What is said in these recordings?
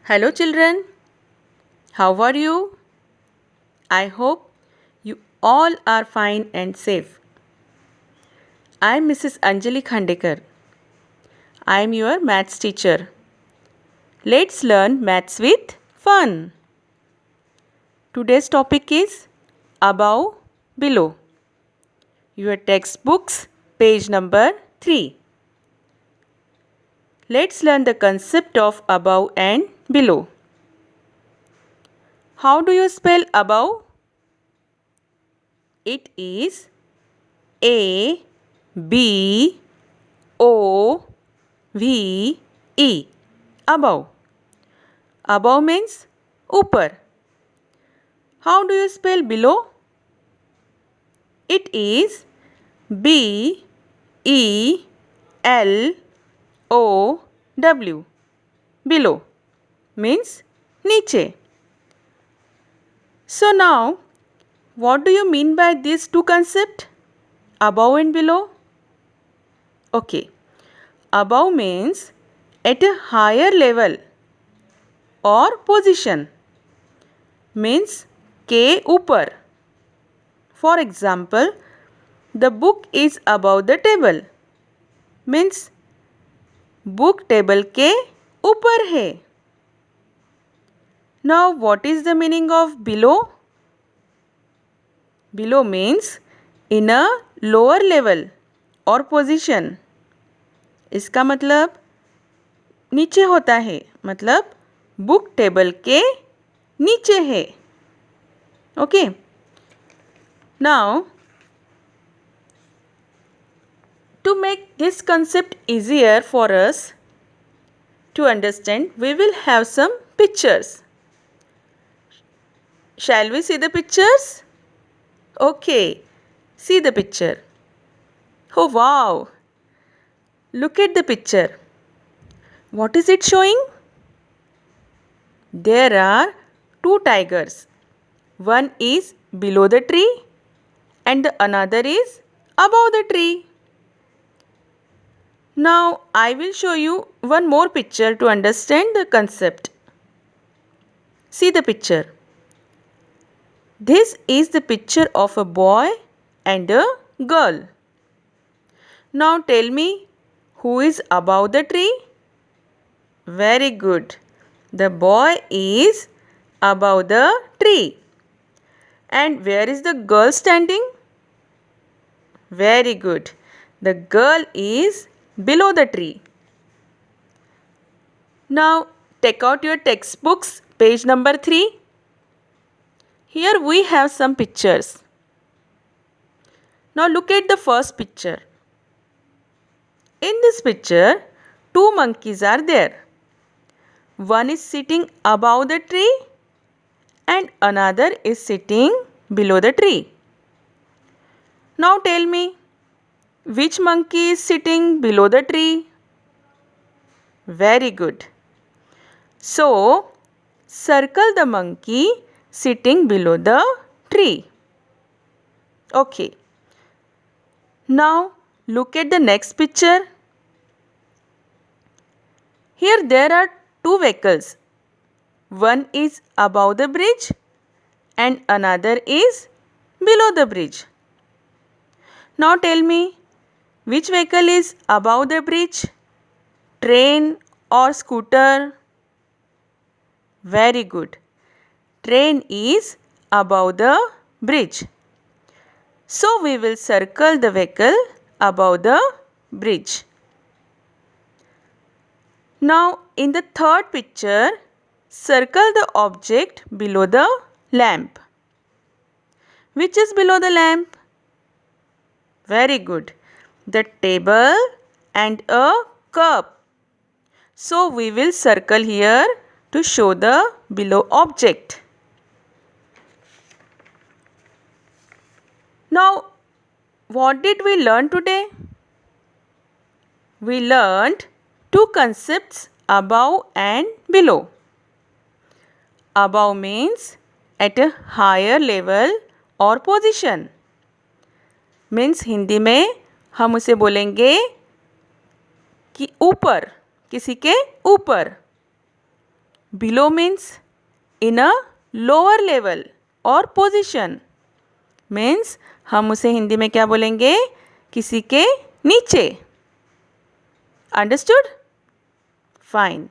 Hello, children. How are you? I hope you all are fine and safe. I am Mrs. Anjali Khandekar. I am your maths teacher. Let's learn maths with fun. Today's topic is above, below. Your textbooks, page number 3. Let's learn the concept of above and below. How do you spell above? It is A B O V E. Above. Above means upper. How do you spell below? It is B E L O W. Below means niche. So now, what do you mean by these two concepts? Above and below? Okay. Above means at a higher level or position. Means के ऊपर. For example, the book is above the table. Means book table के ऊपर है. Now what is the meaning of below? Below means in a lower level or position. इसका मतलब नीचे होता है, मतलब बुक टेबल के नीचे है. Okay. Now to make this concept easier for us to understand, we will have some pictures. Shall we see the pictures? Okay, see the picture. Oh wow! Look at the picture. What is it showing? There are two tigers. One is below the tree and the another is above the tree. Now I will show you one more picture to understand the concept. See the picture. This is the picture of a boy and a girl. Now tell me, who is above the tree? Very good. The boy is above the tree. And where is the girl standing? Very good. The girl is below the tree. Now take out your textbooks, page number 3. Here we have some pictures. Now look at the first picture. In this picture, two monkeys are there. One is sitting above the tree and another is sitting below the tree. Now tell me, which monkey is sitting below the tree? Very good. So, circle the monkey sitting below the tree. Okay. Now, look at the next picture. Here there are two vehicles. One is above the bridge and another is below the bridge. Now tell me, which vehicle is above the bridge? Train or scooter? Very good. Train is above the bridge. So we will circle the vehicle above the bridge. Now in the third picture, circle the object below the lamp. Which is below the lamp? Very good. The table and a cup. So we will circle here to show the below object. Now, what did we learn today? We learned two concepts, above and below. Above means at a higher level or position. Means Hindi में हम उसे बोलेंगे कि ऊपर, किसी के ऊपर. Below means in a lower level or position. Means हम उसे हिंदी में क्या बोलेंगे? किसी के नीचे. Understood? Fine.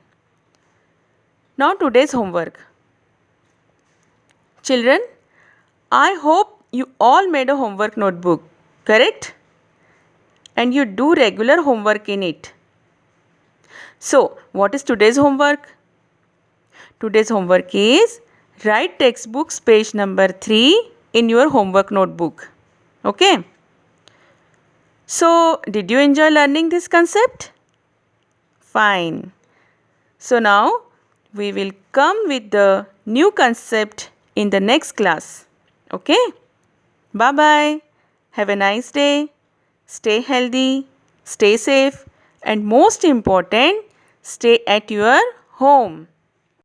Now today's homework. Children, I hope you all made a homework notebook, correct? And you do regular homework in it. So, what is today's homework? Today's homework is write textbooks page number 3 in your homework notebook. Okay? So, did you enjoy learning this concept? Fine. So, now we will come with the new concept in the next class. Okay? Bye-bye. Have a nice day. Stay healthy, stay safe, and most important, stay at your home.